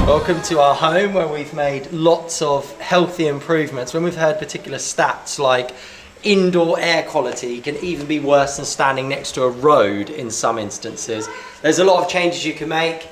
Welcome to our home where we've made lots of healthy improvements. When we've heard particular stats like indoor air quality can even be worse than standing next to a road in some instances. There's a lot of changes you can make.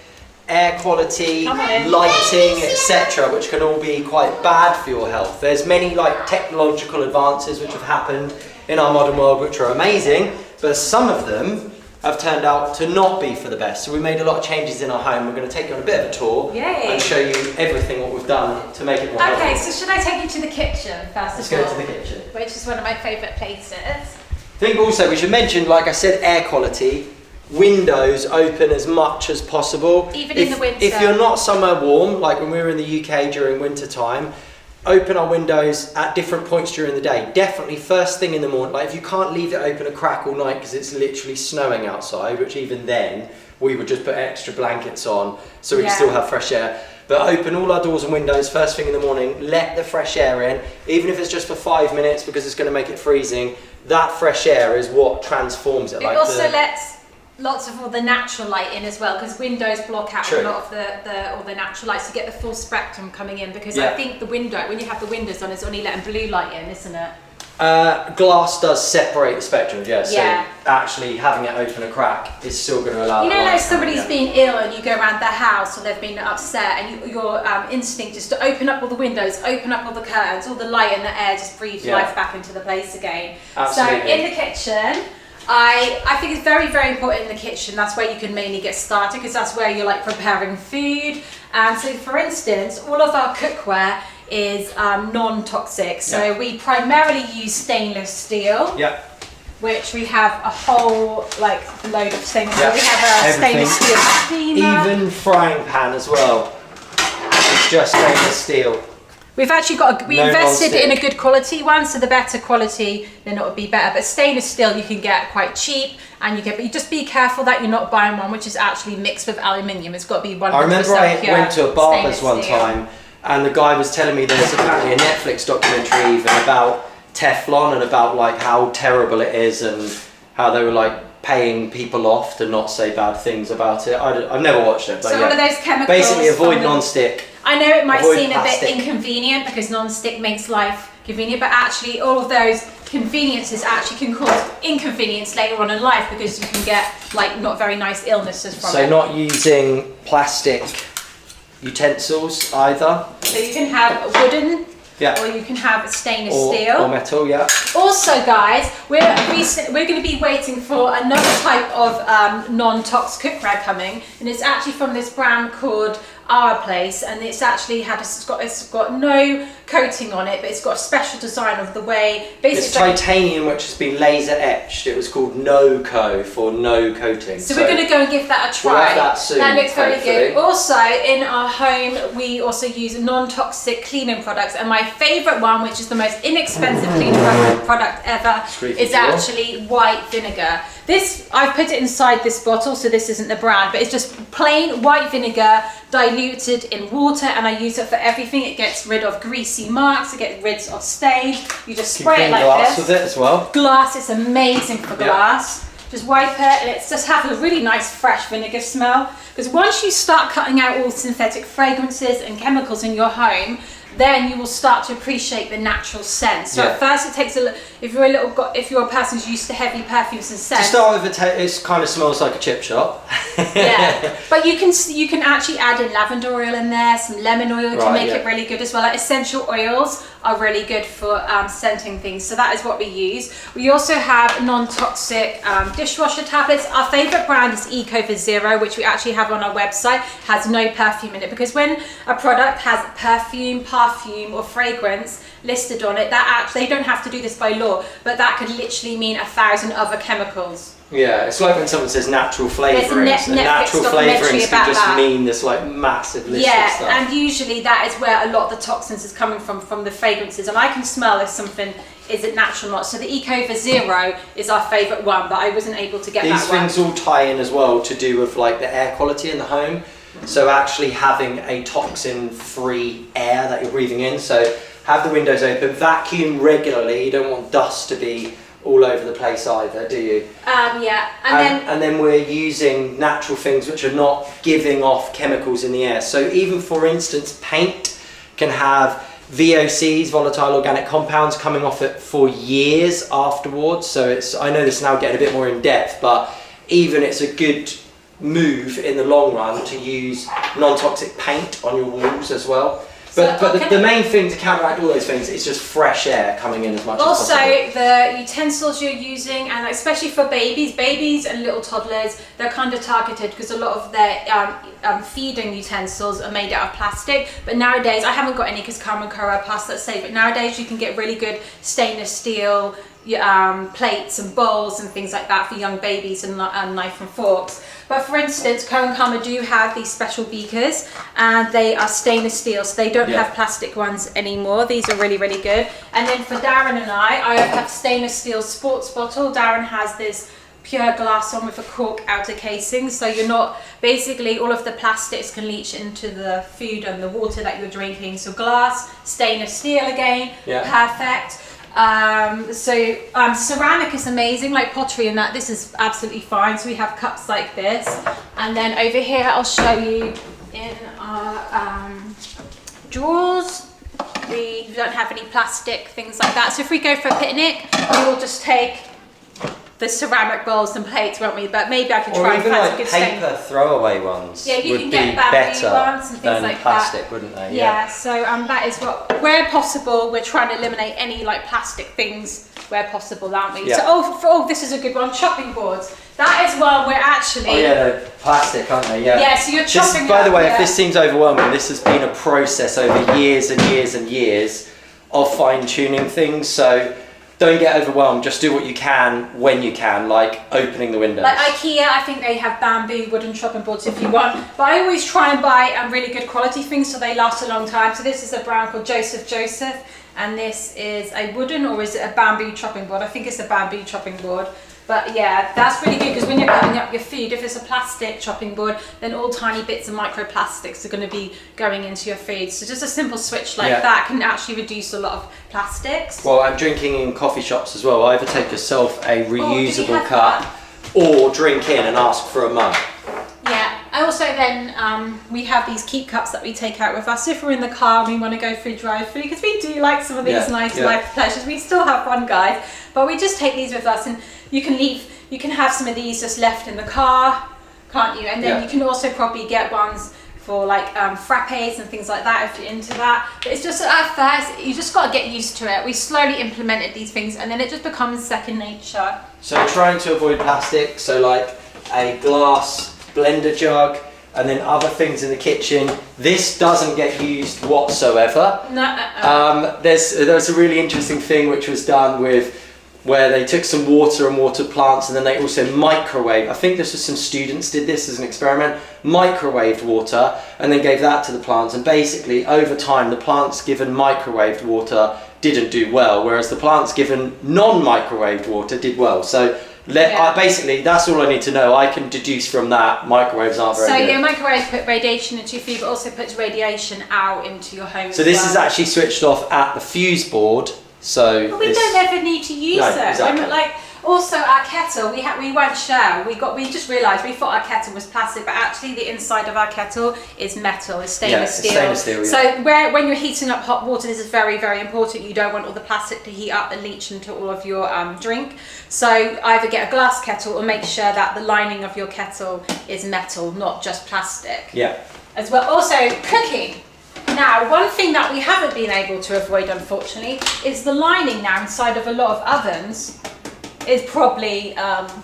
Air quality, lighting, etc., which can all be quite bad for your health. There's many like technological advances which have happened in our modern world which are amazing, but some of them have turned out to not be for the best. So we made a lot of changes in our home. We're going to take you on a bit of a tour and show you everything what we've done to make it more healthy. Okay, so should I take you to the kitchen first of all? Let's go to the kitchen. Which is one of my favourite places. I think also we should mention, like I said, air quality. Windows open as much as possible. Even in the winter. If you're not somewhere warm, like when we were in the UK during winter time, open our windows at different points during the day. Definitely first thing in the morning. Like if you can't leave it open a crack all night because it's literally snowing outside, which even then we would just put extra blankets on so we can still have fresh air. But open all our doors and windows first thing in the morning, let the fresh air in, even if it's just for 5 minutes because it's going to make it freezing. That fresh air is what transforms it. It also lets lots of all the natural light in as well, because windows block out a lot of all the natural light, so you get the full spectrum coming in, because I think the window, when you have the windows on, it's only letting blue light in, isn't it? Glass does seperate the spectrum, so actually having it open a crack is still going to allow like somebody's been ill and you go around their house or they've been upset, and your instinct is to open up all the windows, open up all the curtains, all the light and the air just breathes life back into the place again. Absolutely. So in the kitchen, I think it's very, very important in the kitchen. That's where you can mainly get started, because that's where you're like preparing food. And so for instance, all of our cookware is non-toxic. So we primarily use stainless steel. Which we have a whole load of stainless steel. We have a stainless steel steamer. Even frying pan as well. It's just stainless steel. We've actually got we invested in a good quality one, so the better quality, then it would be better. But stainless steel you can get quite cheap, and but you just be careful that you're not buying one which is actually mixed with aluminium. It's got to be 100% I remember I went to a barber's one steel. time, and the guy was telling me there's apparently a Netflix documentary even about Teflon and about like how terrible it is and how they were like paying people off to not say bad things about it. I've never watched it, but so all of those chemicals. Basically avoid non-stick. I know it might seem a bit inconvenient because non-stick makes life convenient, but actually all of those conveniences actually can cause inconvenience later on in life, because you can get like not very nice illnesses from it. So not using plastic utensils either. So you can have wooden, or you can have stainless steel or metal. Also guys, we're going to be waiting for another type of non-toxic cookware coming, and it's actually from this brand called Our Place, and it's actually it's got no coating on it, but it's got a special design of the way basically it's titanium which has been laser etched. It was called No Co for no coating. So we're going to go and give that a try. We'll have that soon. That looks very good. Also in our home we also use non-toxic cleaning products, and my favourite one, which is the most inexpensive cleaning product ever, is actually white vinegar. This, I've put it inside this bottle, so this isn't the brand, but it's just plain white vinegar diluted in water, and I use it for everything. It gets rid of greasy marks, it gets rid of stains. You just spray it like glass this. with it as well. Glass, it's amazing for glass. Just wipe it, and it just has a really nice fresh vinegar smell. Because once you start cutting out all synthetic fragrances and chemicals in your home, then you will start to appreciate the natural scent. So at first it takes if you're a person who's used to heavy perfumes and scents. To start with, it kind of smells like a chip shop. But you can actually add in lavender oil in there, some lemon oil to make it really good as well. Like essential oils are really good for scenting things. So that is what we use. We also have non-toxic dishwasher tablets. Our favorite brand is Eco for Zero, which we actually have on our website. Has no perfume in it, because when a product has perfume or fragrance listed on it, that actually, they don't have to do this by law, but that could literally mean 1,000 other chemicals. Yeah, it's like when someone says natural flavourings. Natural flavourings can just mean this like massive list of stuff. And usually that is where a lot of the toxins is coming from the fragrances, and I can smell if something isn't natural or not. So the Eco for Zero is our favourite one, but I wasn't able to get that one. These things all tie in as well to do with like the air quality in the home. So actually having a toxin-free air that you're breathing in. So have the windows open, vacuum regularly. You don't want dust to be all over the place either, do you? Yeah, and then we're using natural things which are not giving off chemicals in the air. So even, for instance, paint can have VOCs, volatile organic compounds, coming off it for years afterwards. So I know this is now getting a bit more in depth, but even it's a good move in the long run to use non-toxic paint on your walls as well. But the main thing to counteract all those things is just fresh air coming in as much as possible. Also, the utensils you're using, and especially for babies and little toddlers, they're kind of targeted because a lot of their feeding utensils are made out of plastic. But nowadays, I haven't got any because Carmen Cara passed that safe, but nowadays you can get really good stainless steel plates and bowls and things like that for young babies, and knife and forks. But for instance, Co and Karma do have these special beakers, and they are stainless steel, so they don't have plastic ones anymore. These are really, really good. And then for Darren and I have stainless steel sports bottle. Darren has this pure glass one with a cork outer casing, so you're not, basically all of the plastics can leach into the food and the water that you're drinking. So glass, stainless steel again, perfect. Ceramic is amazing, like pottery and that. This is absolutely fine. So we have cups like this, and then over here I'll show you in our drawers, we don't have any plastic things like that. So if we go for a picnic, we will just take the ceramic bowls and plates, won't we? But maybe I could try and find some good paper throwaway ones. Yeah, you would can be get bamboo better ones and things like plastic, that. Wouldn't they? Yeah. So that is what, where possible, we're trying to eliminate any like plastic things where possible, aren't we? Yeah. So this is a good one. Chopping boards. That is one we're actually. Oh yeah, they're plastic, aren't they? Yeah. Yeah. So you're chopping. By the way, if this seems overwhelming, this has been a process over years and years and years of fine tuning things. So don't get overwhelmed, just do what you can when you can, like opening the windows. Like IKEA, I think they have bamboo wooden chopping boards if you want, but I always try and buy really good quality things so they last a long time. So this is a brand called Joseph, and this is a wooden, or is it a bamboo chopping board? I think it's a bamboo chopping board. But yeah, that's really good because when you're cutting up your food, if it's a plastic chopping board, then all tiny bits of microplastics are going to be going into your food. So just a simple switch like that can actually reduce a lot of plastics. Well, I'm drinking in coffee shops as well. Either take yourself a reusable cup or drink in and ask for a mug. Yeah, also then we have these keep cups that we take out with us if we're in the car and we want to go through drive-through, because we do like some of these nice life pleasures. We still have fun, guys, but we just take these with us, and you can have some of these just left in the car, can't you? And then you can also probably get ones for like frappes and things like that if you're into that. But it's just at first, you just got to get used to it. We slowly implemented these things and then it just becomes second nature. So trying to avoid plastic, so like a glass blender jug, and then other things in the kitchen. This doesn't get used whatsoever. No. There's a really interesting thing which was done with where they took some water and watered plants, and then they also microwaved. I think this was some students did this as an experiment, microwaved water and then gave that to the plants, and basically over time the plants given microwaved water didn't do well, whereas the plants given non-microwaved water did well. So basically that's all I need to know. I can deduce from that microwaves aren't very good. So microwaves put radiation into your food, but also puts radiation out into your home. So this is actually switched off at the fuse board. So but we don't ever need to use it. Exactly. Like also our kettle, we weren't sure. We just realised we thought our kettle was plastic, but actually the inside of our kettle is metal, it's stainless steel. Stainless steel. So when you're heating up hot water, this is very, very important. You don't want all the plastic to heat up and leach into all of your drink. So either get a glass kettle or make sure that the lining of your kettle is metal, not just plastic. Yeah. As well, also cooking. Now, one thing that we haven't been able to avoid, unfortunately, is the lining now inside of a lot of ovens is probably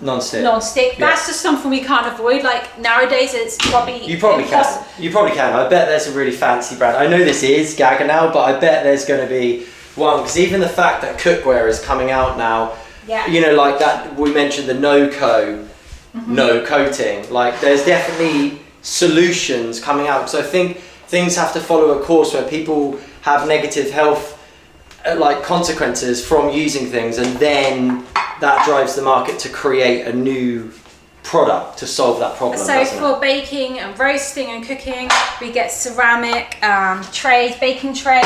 non-stick. That's just something we can't avoid. Like nowadays, it's probably You probably can. I bet there's a really fancy brand. I know this is Gaga now, but I bet there's going to be one, because even the fact that cookware is coming out now, you know, like that we mentioned the no coating. Like there's definitely solutions coming out. So I think things have to follow a course where people have negative health consequences from using things, and then that drives the market to create a new product to solve that problem. So for baking and roasting and cooking, we get ceramic trays, baking trays.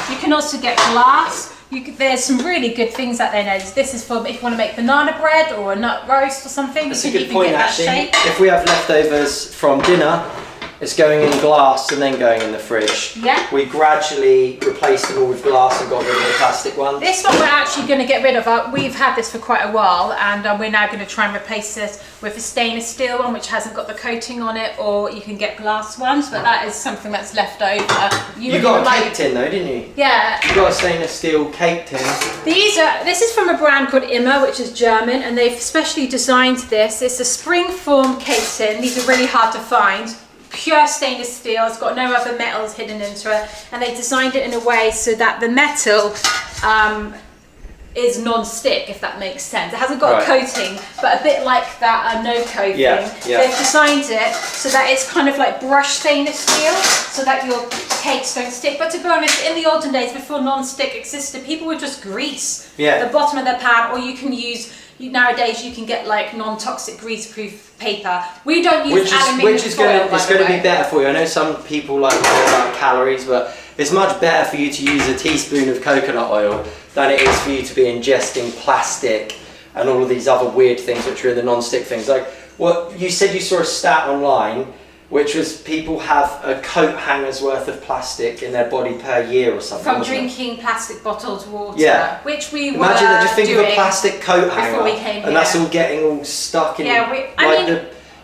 You can also get glass. There's some really good things out there now. This is for if you want to make banana bread or a nut roast or something. That's a good point, actually. If we have leftovers from dinner, it's going in glass and then going in the fridge. Yeah. We gradually replaced them all with glass and got rid of the plastic ones. This one we're actually going to get rid of. We've had this for quite a while, and we're now going to try and replace this with a stainless steel one, which hasn't got the coating on it, or you can get glass ones, but that is something that's left over. You got a cake tin though, didn't you? Yeah. You got a stainless steel cake tin. This is from a brand called Immer, which is German, and they've specially designed this. It's a spring-form cake tin. These are really hard to find. Pure stainless steel, it's got no other metals hidden into it, and they designed it in a way so that the metal is non-stick, if that makes sense. It hasn't got a coating, but a bit like that no coating. They've designed it so that it's kind of like brushed stainless steel, so that your cakes don't stick. But to be honest, in the olden days, before non-stick existed, people would just grease the bottom of their pan, or you can use, nowadays you can get like non-toxic grease-proof paper. We don't use aluminium foil, it's going to be better for you. I know some people like to talk about calories, but it's much better for you to use a teaspoon of coconut oil than it is for you to be ingesting plastic and all of these other weird things which are in the non-stick things. Like, well, you said you saw a stat online, which was people have a coat hanger's worth of plastic in their body per year or something. From drinking plastic bottled water, which we were Imagine that, just think of a plastic coat hanger, before we came and that's all getting all stuck in.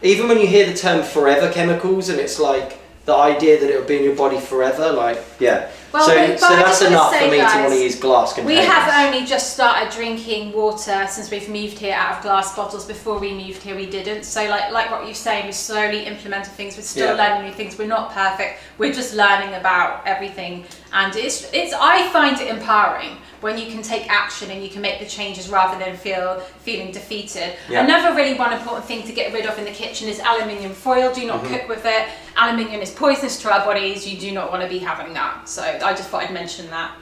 Even when you hear the term forever chemicals, and it's like the idea that it will be in your body forever, Well, so that's enough for me to want to use glass containers. We have only just started drinking water since we've moved here out of glass bottles. Before we moved here, we didn't. So like what you're saying, we're slowly implementing things. We're still learning new things. We're not perfect. We're just learning about everything. And I find it empowering when you can take action and you can make the changes rather than feeling defeated. Another really one important thing to get rid of in the kitchen is aluminium foil. Do not cook with it. Aluminium is poisonous to our bodies. You do not want to be having that. So I just thought I'd mention that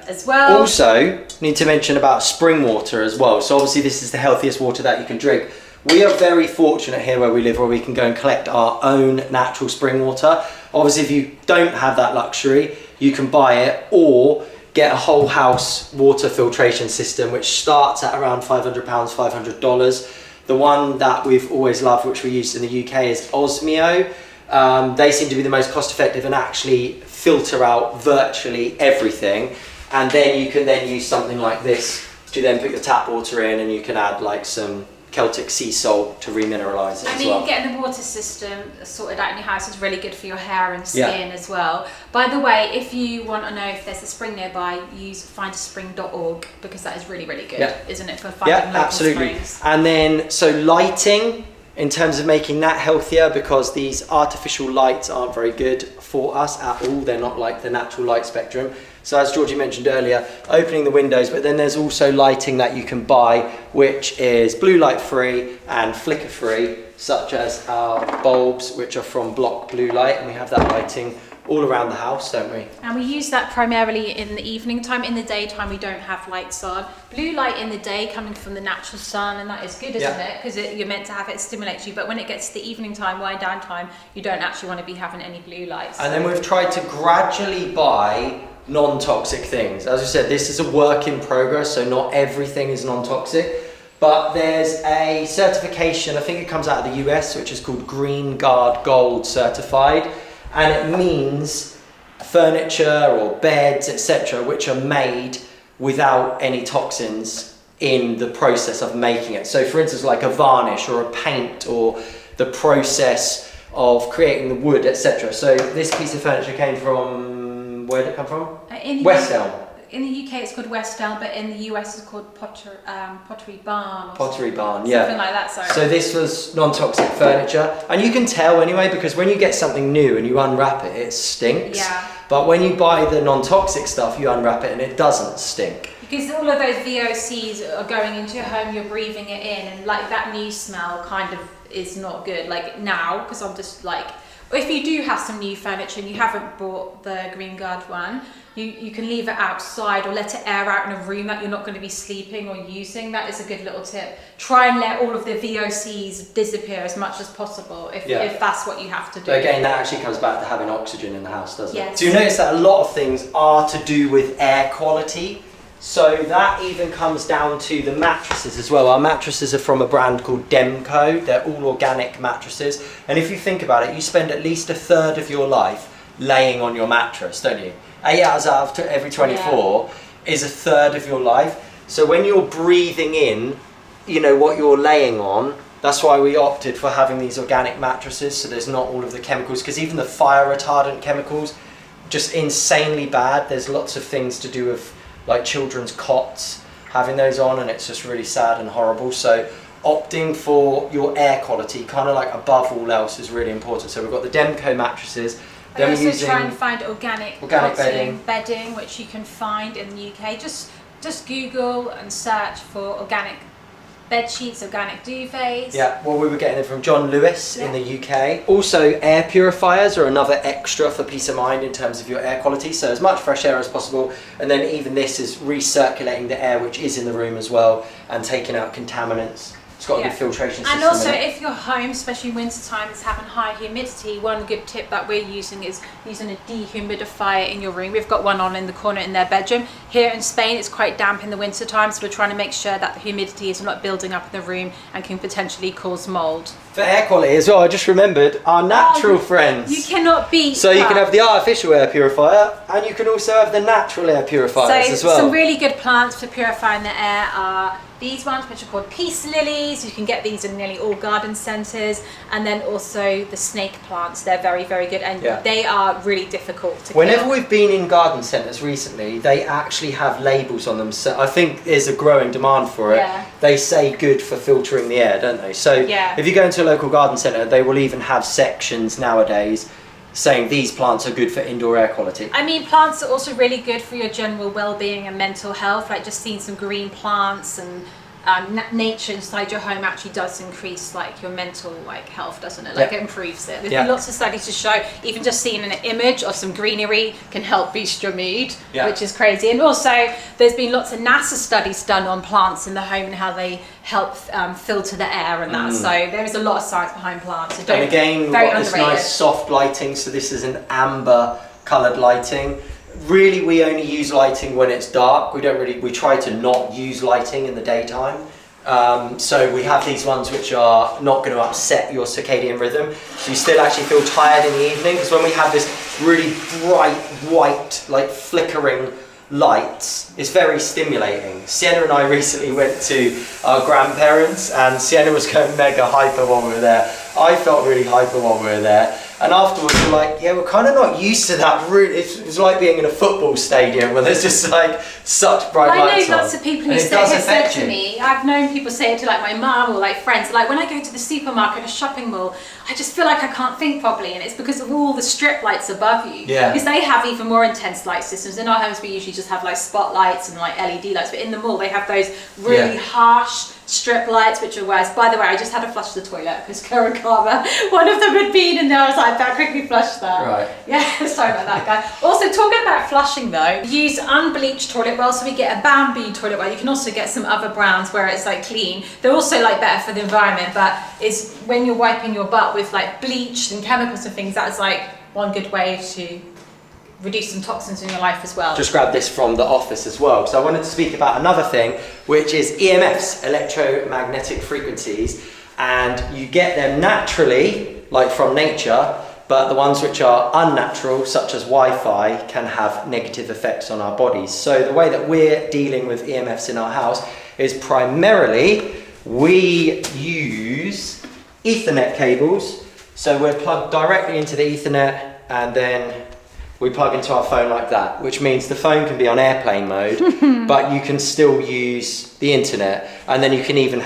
as well. Also, need to mention about spring water as well. So obviously this is the healthiest water that you can drink. We are very fortunate here where we live, where we can go and collect our own natural spring water. Obviously, if you don't have that luxury, you can buy it or get a whole house water filtration system, which starts at around £500, $500. The one that we've always loved, which we use in the UK, is Osmio. They seem to be the most cost effective and actually filter out virtually everything. And then you can then use something like this to then put your tap water in, and you can add like some Celtic sea salt to remineralise it as well. Getting the water system sorted out in your house is really good for your hair and skin as well. By the way, if you want to know if there's a spring nearby, use findaspring.org, because that is really, really good, isn't it, for finding local springs. And then, so lighting, in terms of making that healthier, because these artificial lights aren't very good for us at all. They're not like the natural light spectrum. So as Georgie mentioned earlier, opening the windows, but then there's also lighting that you can buy, which is blue light free and flicker free, such as our bulbs, which are from Block Blue Light, and we have that lighting all around the house, don't we? And we use that primarily in the evening time. In the daytime, we don't have lights on. Blue light in the day coming from the natural sun, and that is good, isn't it? Because you're meant to have it, stimulates you. But when it gets to the evening time, wind down time, you don't actually want to be having any blue lights. And then we've tried to gradually buy non-toxic things. As I said, this is a work in progress, so not everything is non-toxic. But there's a certification, I think it comes out of the US, which is called Green Guard Gold Certified. And it means furniture or beds, etc., which are made without any toxins in the process of making it. So for instance, like a varnish or a paint, or the process of creating the wood, etc. So this piece of furniture came from, where did it come from? West Elm. In the UK it's called West Elm, but in the US it's called Pottery Barn. Pottery Barn, something like that, sorry. So this was non-toxic furniture. And you can tell anyway, because when you get something new and you unwrap it, it stinks. Yeah. But when you buy the non-toxic stuff, you unwrap it and it doesn't stink. Because all of those VOCs are going into your home, you're breathing it in, and like that new smell kind of is not good. Like now, because I'm just like, if you do have some new furniture and you haven't bought the Green Guard one, you can leave it outside or let it air out in a room that you're not going to be sleeping or using. That is a good little tip. Try and let all of the VOCs disappear as much as possible if that's what you have to do. But again, that actually comes back to having oxygen in the house, doesn't it? So you notice that a lot of things are to do with air quality. So that even comes down to the mattresses as well. Our mattresses are from a brand called Demco. They're all organic mattresses. And if you think about it, you spend at least a third of your life laying on your mattress, don't you? 8 hours out of every 24 is a third of your life. So when you're breathing in, you know, what you're laying on, that's why we opted for having these organic mattresses, so there's not all of the chemicals, because even the fire retardant chemicals, just insanely bad. There's lots of things to do with like children's cots, having those on, and it's just really sad and horrible. So opting for your air quality, kind of like above all else, is really important. So we've got the Demco mattresses. I also try and find organic bedding, which you can find in the UK. Just Google and search for organic bed sheets, organic duvets. Yeah, well, we were getting it from John Lewis in the UK. Also, air purifiers are another extra for peace of mind in terms of your air quality. So as much fresh air as possible. And then even this is recirculating the air which is in the room as well, and taking out contaminants. It's got a good filtration system. And also, if your home, especially in winter time, is having high humidity, one good tip that we're using is using a dehumidifier in your room. We've got one on in the corner in their bedroom. Here in Spain, it's quite damp in the winter time, so we're trying to make sure that the humidity is not building up in the room and can potentially cause mold. For air quality as well, I just remembered our natural friends. You cannot beat So you can have the artificial air purifier, and you can also have the natural air purifiers as well. Some really good plants for purifying the air are these ones, which are called peace lilies. You can get these in nearly all garden centres. And then also the snake plants. They're very, very good, and they are really difficult to Whenever kill. we've been in garden centres recently, they actually have labels on them. So I think there's a growing demand for it. Yeah. They say good for filtering the air, don't they? So if you go into a local garden centre, they will even have sections nowadays saying these plants are good for indoor air quality. I mean, plants are also really good for your general well-being and mental health. Like just seeing some green plants and nature inside your home actually does increase like your mental health, doesn't it? Like it improves it. There's been lots of studies to show even just seeing an image of some greenery can help boost your mood, which is crazy. And also there's been lots of NASA studies done on plants in the home and how they help filter the air and that. So there is a lot of science behind plants. So and again, we've got this nice soft lighting. So this is an amber coloured lighting. Really, we only use lighting when it's dark. We try to not use lighting in the daytime. So we have these ones which are not going to upset your circadian rhythm. So you still actually feel tired in the evening, because when we have this really bright white, like flickering lights, it's very stimulating. Sienna and I recently went to our grandparents, and Sienna was going mega hyper while we were there. I felt really hyper while we were there. And afterwards we're like, we're kind of not used to that. Really, it's like being in a football stadium where there's just like such bright lights on. I know lots of people who said to me, I've known people say it to like my mum or like friends, like when I go to the supermarket or shopping mall, I just feel like I can't think properly, and it's because of all the strip lights above you. Because they have even more intense light systems. In our homes we usually just have like spotlights and like LED lights, but in the mall they have those really harsh strip lights, which are worse. By the way, I just had to flush the toilet because Claire and Karma, one of them had been in there. I was like, better quickly flush that. Right. Yeah, sorry about that, guys. Also, talking about flushing though, use unbleached toilet roll. So we get a bamboo toilet roll. You can also get some other brands where it's like clean. They're also like better for the environment, but it's when you're wiping your butt with like bleach and chemicals and things, that's like one good way to reduce some toxins in your life as well. Just grabbed this from the office as well. So I wanted to speak about another thing, which is EMFs, electromagnetic frequencies, and you get them naturally, like from nature, but the ones which are unnatural, such as Wi-Fi, can have negative effects on our bodies. So the way that we're dealing with EMFs in our house is primarily we use Ethernet cables. So we're plugged directly into the Ethernet, and then we plug into our phone like that, which means the phone can be on airplane mode, but you can still use the internet, and then you can even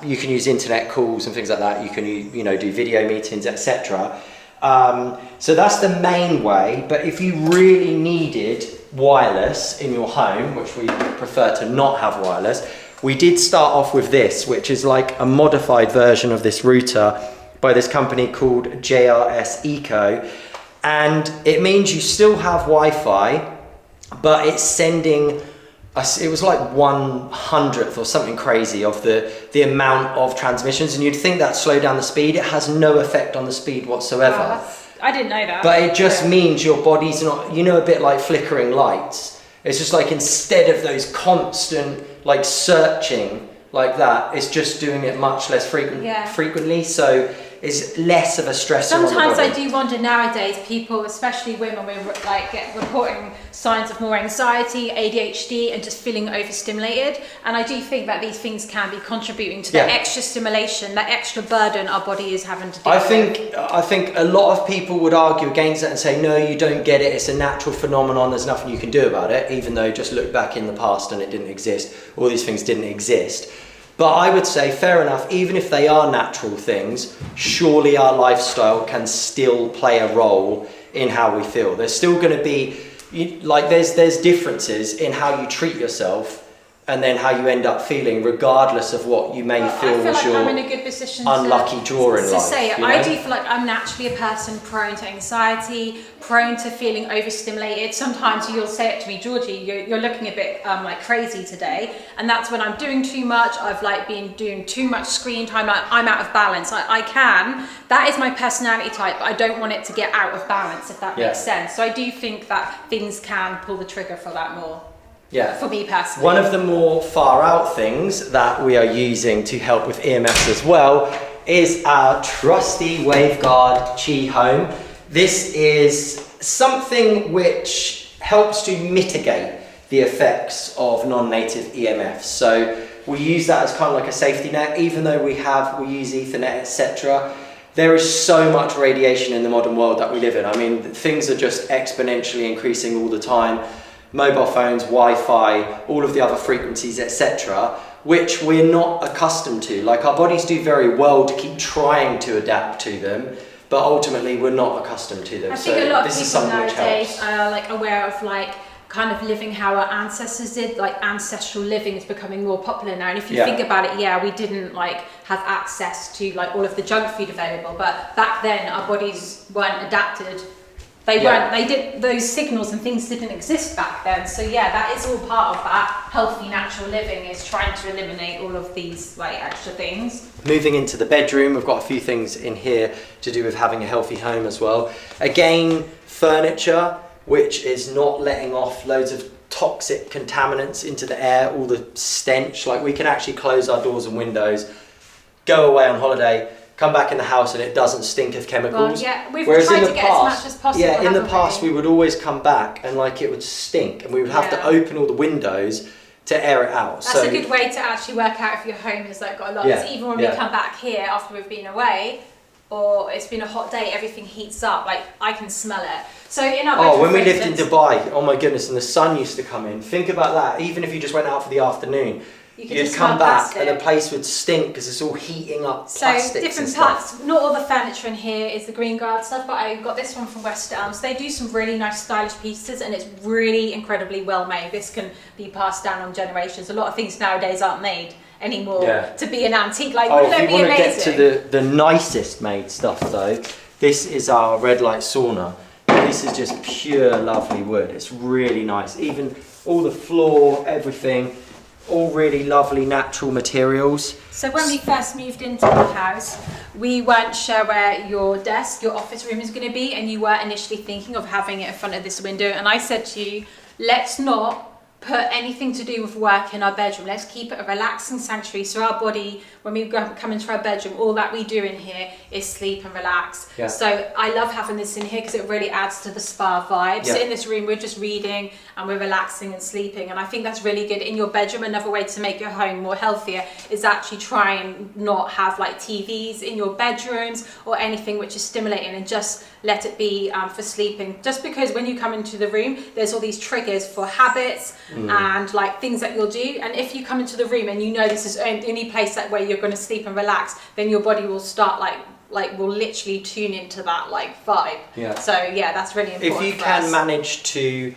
use internet calls and things like that. You can, do video meetings, etc. So that's the main way. But if you really needed wireless in your home, which we prefer to not have wireless, we did start off with this, which is like a modified version of this router by this company called JRS Eco. And it means you still have Wi-Fi, but it's sending us, it was like 1/100th or something crazy of the amount of transmissions, and you'd think that slowed down the speed. It has no effect on the speed whatsoever. I didn't know that. But it just means your body's not, a bit like flickering lights. It's just like, instead of those constant like searching like that, it's just doing it much less frequently, so it's less of a stressor. Sometimes I do wonder nowadays, people, especially women, we're like reporting signs of more anxiety, ADHD, and just feeling overstimulated. And I do think that these things can be contributing to the extra stimulation, that extra burden our body is having to deal with. I think a lot of people would argue against that and say, no, you don't get it. It's a natural phenomenon. There's nothing you can do about it, even though just look back in the past and it didn't exist. All these things didn't exist. But I would say, fair enough, even if they are natural things, surely our lifestyle can still play a role in how we feel. There's still going to be, like, there's differences in how you treat yourself and then how you end up feeling, regardless of what you may feel was like your I'm in a good position unlucky draw in life. I do feel like I'm naturally a person prone to anxiety, prone to feeling overstimulated. Sometimes you'll say it to me, Georgie, you're looking a bit like crazy today, and that's when I'm doing too much. I've like been doing too much screen time. Like, I'm out of balance. That is my personality type, but I don't want it to get out of balance, if that makes sense. So I do think that things can pull the trigger for that more. Yeah. For me personally. One of the more far out things that we are using to help with EMS as well is our trusty WaveGuard Chi Home. This is something which helps to mitigate the effects of non-native EMFs. So we use that as kind of like a safety net, even though we use Ethernet, etc. There is so much radiation in the modern world that we live in. I mean, things are just exponentially increasing all the time. Mobile phones, Wi-Fi, all of the other frequencies, etc., which we're not accustomed to. Like, our bodies do very well to keep trying to adapt to them, but ultimately we're not accustomed to them. I think a lot of people nowadays are like aware of like kind of living how our ancestors did. Like, ancestral living is becoming more popular now, and if you think about it, we didn't like have access to like all of the junk food available, but back then our bodies weren't adapted. Those signals and things didn't exist back then. So that is all part of that healthy natural living, is trying to eliminate all of these like extra things. Moving into the bedroom, we've got a few things in here to do with having a healthy home as well. Again, furniture, which is not letting off loads of toxic contaminants into the air, all the stench. Like, we can actually close our doors and windows, go away on holiday, come back in the house, and it doesn't stink of chemicals. Well, we've tried to get as much as possible. Yeah, in the past we would always come back and like it would stink, and we would have to open all the windows to air it out. That's a good way to actually work out if your home has like got a lot. Because even when we come back here after we've been away, or it's been a hot day, everything heats up. Like, I can smell it. So in our bedroom, when we lived in Dubai, oh my goodness, and the sun used to come in. Think about that. Even if you just went out for the afternoon, you'd come back and the place would stink because it's all heating up plastics. So different parts. Not all the furniture in here is the Green Guard stuff, but I got this one from West Elms. They do some really nice stylish pieces, and it's really incredibly well made. This can be passed down on generations. A lot of things nowadays aren't made anymore to be an antique. Like, wouldn't that be amazing? If you want to get to the nicest made stuff though, this is our red light sauna. This is just pure lovely wood. It's really nice. Even all the floor, everything, all really lovely natural materials. So when we first moved into the house, we weren't sure where your desk, your office room is going to be, and you were initially thinking of having it in front of this window, and I said to you, let's not put anything to do with work in our bedroom. Let's keep it a relaxing sanctuary, so our body, when we come into our bedroom, all that we do in here is sleep and relax. So I love having this in here because it really adds to the spa vibe. So in this room we're just reading and we're relaxing and sleeping, and I think that's really good. In your bedroom, another way to make your home more healthier is actually try and not have like TVs in your bedrooms or anything which is stimulating, and just let it be for sleeping. Just because when you come into the room, there's all these triggers for habits and like things that you'll do, and if you come into the room and you know this is the only place that where you're going to sleep and relax, then your body will start like will literally tune into that like vibe. So that's really important. If you can manage to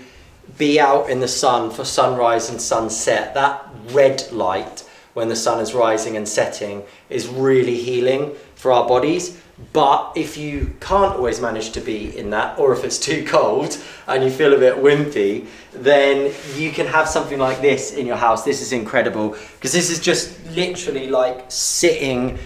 be out in the sun for sunrise and sunset, that red light when the sun is rising and setting is really healing for our bodies. But if you can't always manage to be in that, or if it's too cold and you feel a bit wimpy, then you can have something like this in your house. This is incredible because this is just literally like sitting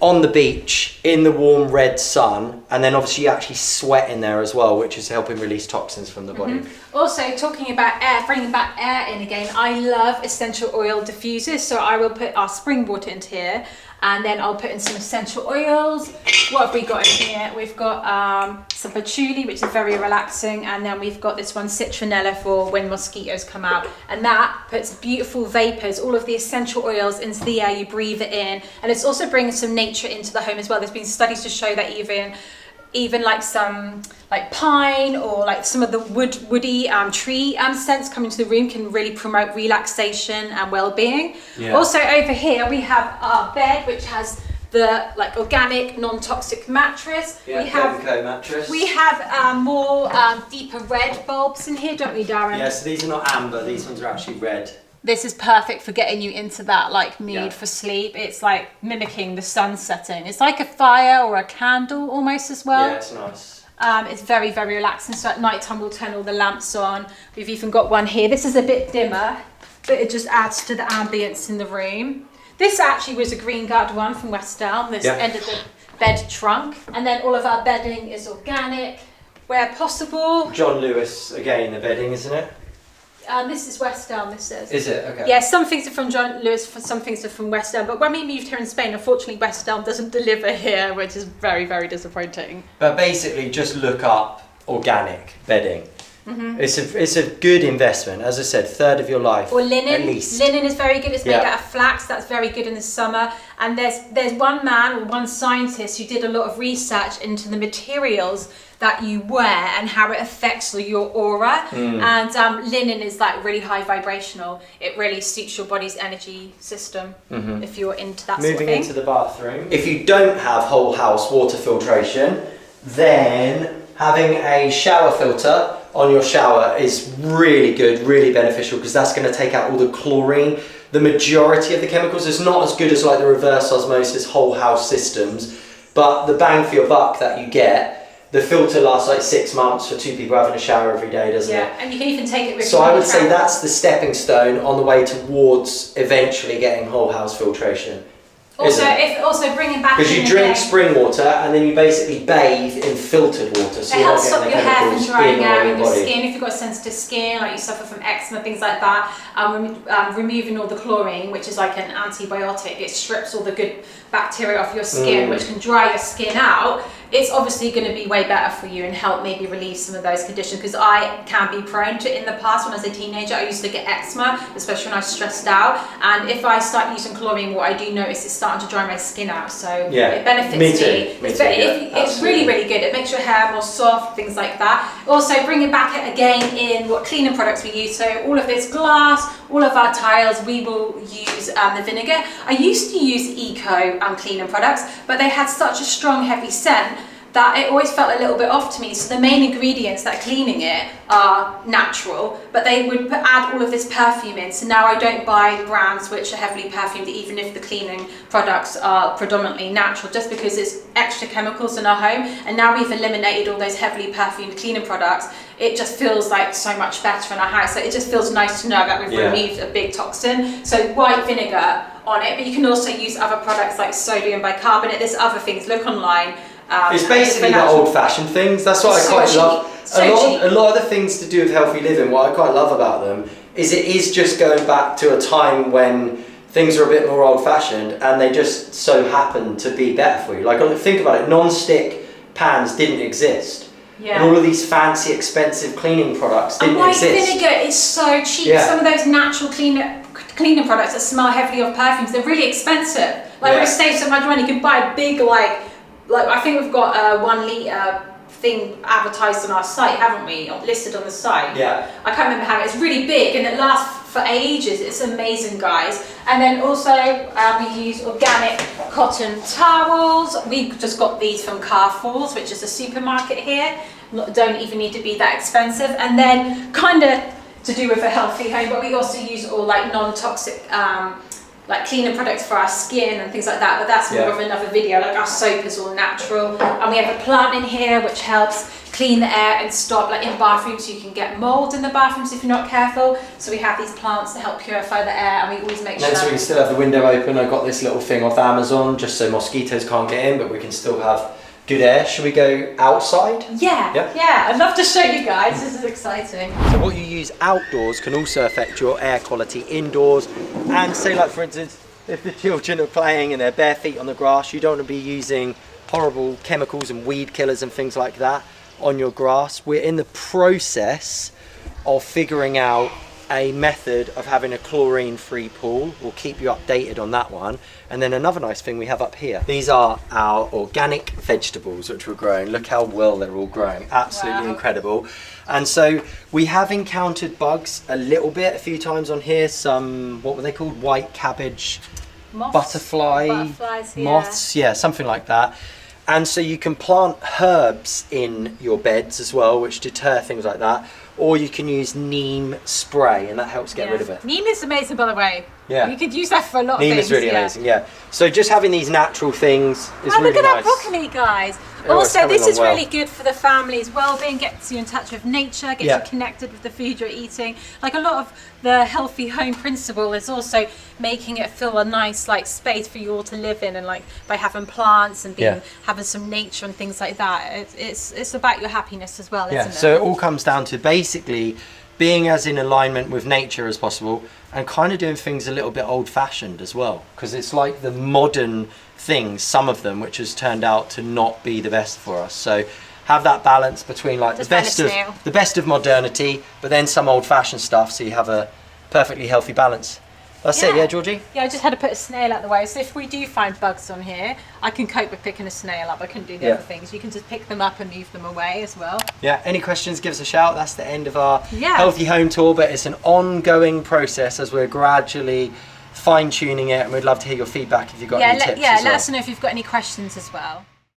on the beach in the warm red sun, and then obviously you actually sweat in there as well, which is helping release toxins from the body. Also, talking about air, bringing back air in again, I love essential oil diffusers, so I will put our spring water into here, and then I'll put in some essential oils. What have we got in here? We've got some patchouli, which is very relaxing, and then we've got this one, citronella, for when mosquitoes come out, and that puts beautiful vapors, all of the essential oils into the air. You breathe it in, and it's also bringing some nature into the home as well. There's been studies to show that even like some like pine or like some of the woody tree scents coming to the room can really promote relaxation and well-being. Also over here we have our bed, which has the like organic non-toxic mattress. We have mattress. We have more deeper red bulbs in here, don't we, Darren? Yeah, so these are not amber, these ones are actually red. This is perfect for getting you into that like mood for sleep. It's like mimicking the sun setting. It's like a fire or a candle almost as well. Yeah, it's nice. It's very, very relaxing. So at night time we'll turn all the lamps on. We've even got one here. This is a bit dimmer, but it just adds to the ambience in the room. This actually was a Green Guard one from West Elm. This end of the bed trunk. And then all of our bedding is organic where possible. John Lewis, again, the bedding, isn't it? This is West Elm, this is. Is it? Okay. Yeah, some things are from John Lewis, some things are from West Elm. But when we moved here in Spain, unfortunately, West Elm doesn't deliver here, which is very, very disappointing. But basically, just look up organic bedding. It's a good investment. As I said, third of your life. Or linen. At least. Linen is very good. It's made out of flax. That's very good in the summer. And there's one man or one scientist who did a lot of research into the materials that you wear and how it affects your aura. And linen is like really high vibrational. It really suits your body's energy system if you're into that sort of thing. Moving into the bathroom. If you don't have whole house water filtration, then having a shower filter on your shower is really good, really beneficial, because that's going to take out all the chlorine. The majority of the chemicals is not as good as like the reverse osmosis whole house systems, but the bang for your buck that you get. The filter lasts like 6 months for 2 people having a shower every day, doesn't it? Yeah, and you can even take it with you. So I would say that's the stepping stone on the way towards eventually getting whole house filtration. Also bringing back, because you drink spring water and then you basically bathe in filtered water, so it helps stop your hair from drying out in your body. skin. If you've got sensitive skin, like you suffer from eczema, things like that, removing all the chlorine, which is like an antibiotic, it strips all the good bacteria off your skin, which can dry your skin out. It's obviously going to be way better for you and help maybe relieve some of those conditions, because I can be prone to it in the past. When I was a teenager, I used to get eczema, especially when I was stressed out, and if I start using chlorine, what I do notice is starting to dry my skin out, so it benefits me. It's really, really good. It makes your hair more soft, things like that. Also bringing back it again in what cleaning products we use. So all of this glass, all of our tiles, we will use the vinegar. I used to use eco cleaning products, but they had such a strong heavy scent that it always felt a little bit off to me. So the main ingredients that are cleaning it are natural, but they would add all of this perfume in. So now I don't buy brands which are heavily perfumed, even if the cleaning products are predominantly natural, just because it's extra chemicals in our home. And now we've eliminated all those heavily perfumed cleaning products, it just feels like so much better in our house. So it just feels nice to know that we've removed a big toxin. So white vinegar on it, but you can also use other products like sodium bicarbonate. There's other things, look online. It's basically the old-fashioned things. That's what I quite love. A lot of the things to do with healthy living, what I quite love about them is it is just going back to a time when things are a bit more old-fashioned and they just so happen to be better for you. Like, think about it, non-stick pans didn't exist. And all of these fancy, expensive cleaning products didn't exist. And white vinegar is so cheap. Some of those natural cleaning products that smell heavily of perfumes, they're really expensive. Like, we save so much money, you can buy a big, like I think we've got a 1 litre thing advertised on our site, haven't we? Listed on the site. I can't remember how. It's really big and it lasts for ages. It's amazing, guys. And then also we use organic cotton towels. We just got these from Carrefour's, which is a supermarket here. Don't even need to be that expensive. And then kind of to do with a healthy home, but we also use all like non-toxic like cleaner products for our skin and things like that, but that's more of another video. Like our soap is all natural, and we have a plant in here which helps clean the air and stop, like in bathrooms you can get mold in the bathrooms if you're not careful, so we have these plants to help purify the air, and we always make sure. And so we can still have the window open. I got this little thing off Amazon just so mosquitoes can't get in, but we can still have good air. Should we go outside? Yeah, I'd love to show you guys. This is exciting. So what you use outdoors can also affect your air quality indoors. And say, like for instance, if the children are playing and they're bare feet on the grass, you don't want to be using horrible chemicals and weed killers and things like that on your grass. We're in the process of figuring out a method of having a chlorine-free pool. We'll keep you updated on that one. And then another nice thing we have up here, these are our organic vegetables which we're growing. Look how well they're all growing, absolutely incredible. And so we have encountered bugs a little bit, a few times on here, some, what were they called, white cabbage, butterflies, moths, something like that. And so you can plant herbs in your beds as well, which deter things like that. Or you can use neem spray, and that helps get rid of it. Neem is amazing, by the way. Yeah. You could use that for a lot of things. Neem is really amazing, So just having these natural things is really nice. Look at that broccoli, guys. Also, this is really good for the family's well-being, gets you in touch with nature, gets you connected with the food you're eating. Like a lot of the healthy home principle is also making it feel a nice like space for you all to live in, and like by having plants and having some nature and things like that. It's about your happiness as well, isn't it? So it all comes down to basically being as in alignment with nature as possible, and kind of doing things a little bit old-fashioned as well, because it's like the modern things, some of them, which has turned out to not be the best for us. So have that balance between like the best of modernity, but then some old-fashioned stuff, so you have a perfectly healthy balance. That's it, Georgie? Yeah, I just had to put a snail out the way. So if we do find bugs on here, I can cope with picking a snail up. I couldn't do the other things. You can just pick them up and move them away as well. Yeah, any questions, give us a shout. That's the end of our healthy home tour, but it's an ongoing process as we're gradually fine-tuning it, and we'd love to hear your feedback if you've got any tips as well. Let us know if you've got any questions as well.